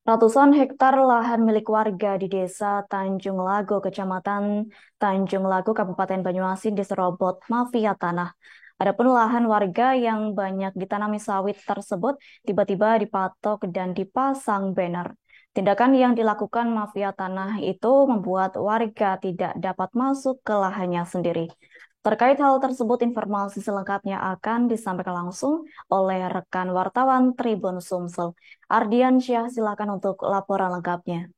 Ratusan hektar lahan milik warga di Desa Tanjung Lago, Kecamatan Tanjung Lago, Kabupaten Banyuasin diserobot mafia tanah. Adapun lahan warga yang banyak ditanami sawit tersebut tiba-tiba dipatok dan dipasang banner. Tindakan yang dilakukan mafia tanah itu membuat warga tidak dapat masuk ke lahannya sendiri. Terkait hal tersebut, informasi selengkapnya akan disampaikan langsung oleh rekan wartawan Tribun Sumsel. Ardian Syah, silakan untuk laporan lengkapnya.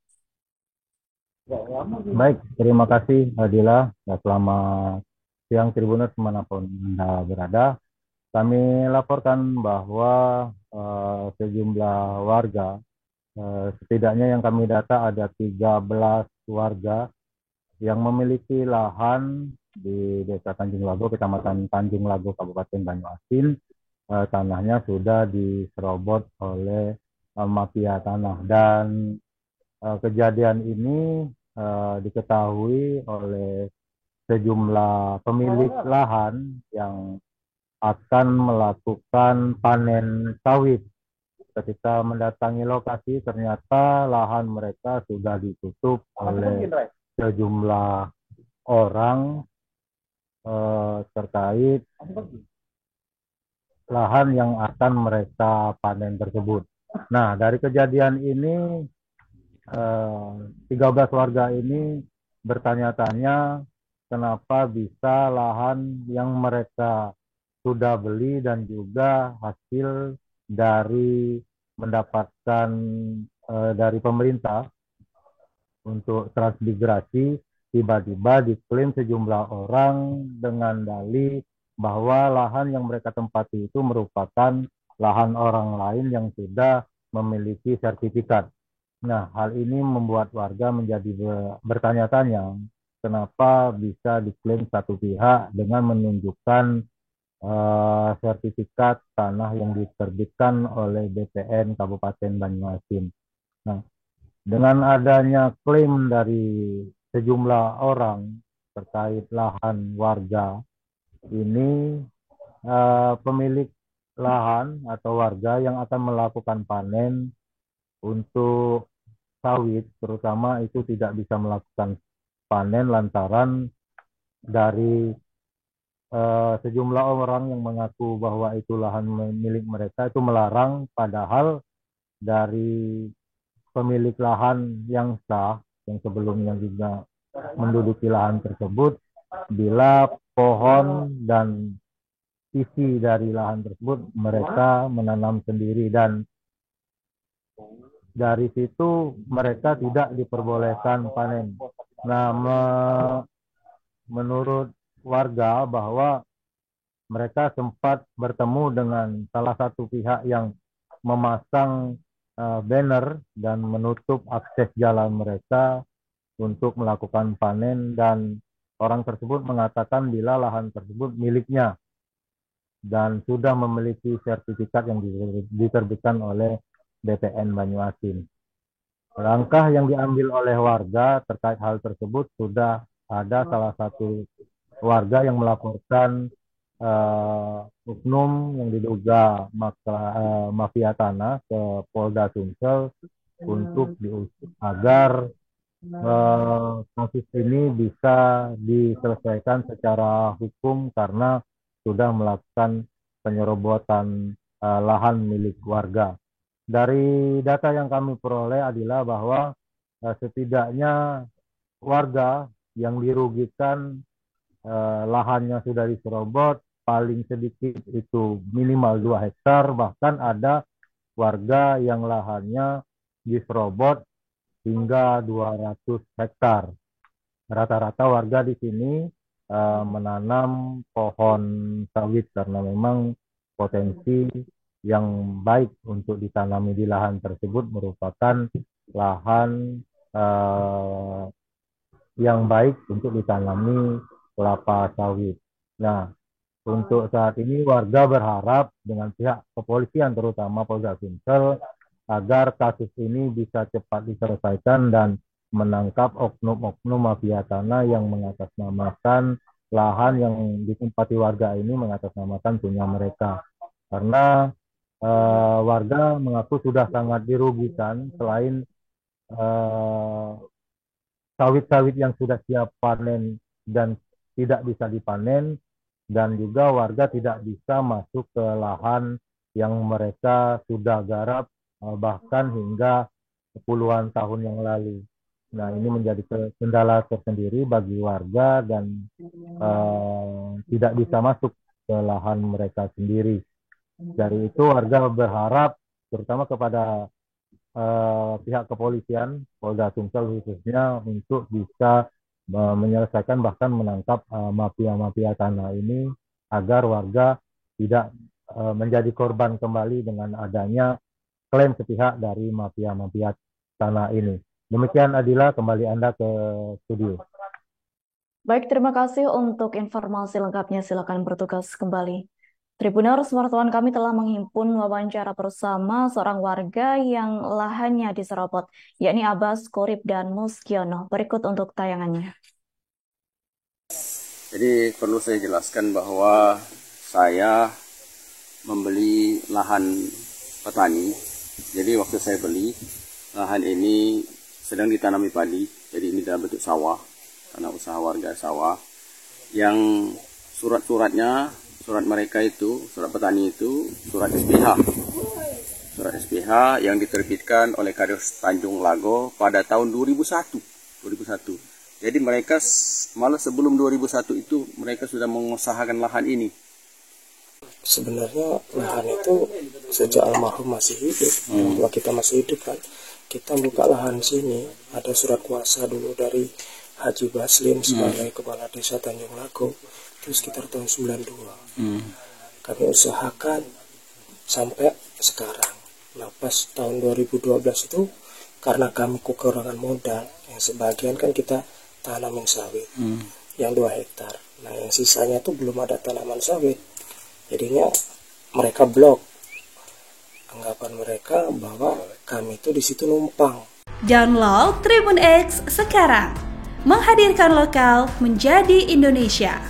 Baik, terima kasih Adila. Ya, selamat siang Tribuners dimanapun Anda berada. Kami laporkan bahwa sejumlah warga, setidaknya yang kami data ada 13 warga yang memiliki lahan di Desa Tanjung Lago, Kecamatan Tanjung Lago, Kabupaten Banyuasin. Tanahnya sudah diserobot oleh mafia tanah dan kejadian ini diketahui oleh sejumlah pemilik lahan yang akan melakukan panen sawit. Ketika mendatangi lokasi, ternyata lahan mereka sudah ditutup oleh sejumlah orang terkait lahan yang akan mereka panen tersebut. Nah, dari kejadian ini 13 warga ini bertanya-tanya kenapa bisa lahan yang mereka sudah beli dan juga hasil dari mendapatkan dari pemerintah untuk transmigrasi tiba-tiba diklaim sejumlah orang dengan dalih bahwa lahan yang mereka tempati itu merupakan lahan orang lain yang sudah memiliki sertifikat. Nah, hal ini membuat warga menjadi bertanya-tanya kenapa bisa diklaim satu pihak dengan menunjukkan sertifikat tanah yang diterbitkan oleh BPN Kabupaten Banyuasin. Nah, dengan adanya klaim dari sejumlah orang terkait lahan warga ini, pemilik lahan atau warga yang akan melakukan panen untuk sawit terutama itu tidak bisa melakukan panen lantaran dari sejumlah orang yang mengaku bahwa itu lahan milik mereka itu melarang, padahal dari pemilik lahan yang sah yang sebelumnya juga menduduki lahan tersebut, bila pohon dan isi dari lahan tersebut mereka menanam sendiri dan dari situ mereka tidak diperbolehkan panen. Nah, menurut warga bahwa mereka sempat bertemu dengan salah satu pihak yang memasang banner dan menutup akses jalan mereka untuk melakukan panen dan orang tersebut mengatakan bila lahan tersebut miliknya dan sudah memiliki sertifikat yang diterbitkan oleh BPN Banyuasin. Langkah yang diambil oleh warga terkait hal tersebut sudah ada salah satu warga yang melaporkan oknum yang diduga mafia tanah ke Polda Sumsel untuk diusut agar kasus ini bisa diselesaikan secara hukum karena sudah melakukan penyerobotan lahan milik warga. Dari data yang kami peroleh adalah bahwa setidaknya warga yang dirugikan lahannya sudah diserobot paling sedikit itu minimal 2 hektar, bahkan ada warga yang lahannya diserobot hingga 200 hektar. Rata-rata warga di sini menanam pohon sawit karena memang potensi yang baik untuk ditanami di lahan tersebut merupakan lahan eh, yang baik untuk ditanami kelapa sawit. Nah, untuk saat ini warga berharap dengan pihak kepolisian terutama Polda Sumsel agar kasus ini bisa cepat diselesaikan dan menangkap oknum-oknum mafia tanah yang mengatasnamakan lahan yang ditempati warga ini mengatasnamakan punya mereka. Karena warga mengaku sudah sangat dirugikan selain eh, sawit-sawit yang sudah siap panen dan tidak bisa dipanen, dan juga warga tidak bisa masuk ke lahan yang mereka sudah garap bahkan hingga puluhan tahun yang lalu. Nah, ini menjadi kendala tersendiri bagi warga dan tidak bisa masuk ke lahan mereka sendiri. Dari itu warga berharap terutama kepada pihak kepolisian, Polda Sumsel khususnya, untuk bisa menyelesaikan bahkan menangkap mafia-mafia tanah ini agar warga tidak menjadi korban kembali dengan adanya klaim sepihak dari mafia-mafia tanah ini. Demikian Adila, kembali Anda ke studio. Baik, terima kasih untuk informasi lengkapnya. Silakan bertugas kembali. Tribuners, wartawan kami telah menghimpun wawancara bersama seorang warga yang lahannya diserobot, yakni Abbas Korib dan Muskiono. Berikut untuk tayangannya. Jadi perlu saya jelaskan bahwa saya membeli lahan petani. Jadi waktu saya beli, lahan ini sedang ditanami padi. Jadi ini dalam bentuk sawah, karena usaha warga sawah. Yang surat-suratnya, surat mereka itu, surat petani itu, surat SPH. Surat SPH yang diterbitkan oleh Kades Tanjung Lago pada tahun 2001. Jadi mereka malah sebelum 2001 itu mereka sudah mengusahakan lahan ini. Sebenarnya lahan itu sejak almarhum masih hidup, kalau kita masih hidup kan, kita buka lahan sini, ada surat kuasa dulu dari Haji Baslim sebagai kepala desa Tanjung Lago, itu sekitar tahun 92. Kami usahakan sampai sekarang. Nah pas tahun 2012 itu, karena kami kekurangan modal, yang sebagian kan kita tanamin sawit, yang 2 hektar. Nah yang sisanya itu belum ada tanaman sawit. Jadinya mereka blok. Anggapan mereka bahwa kami itu di situ numpang. Download Tribun X sekarang. Menghadirkan lokal menjadi Indonesia.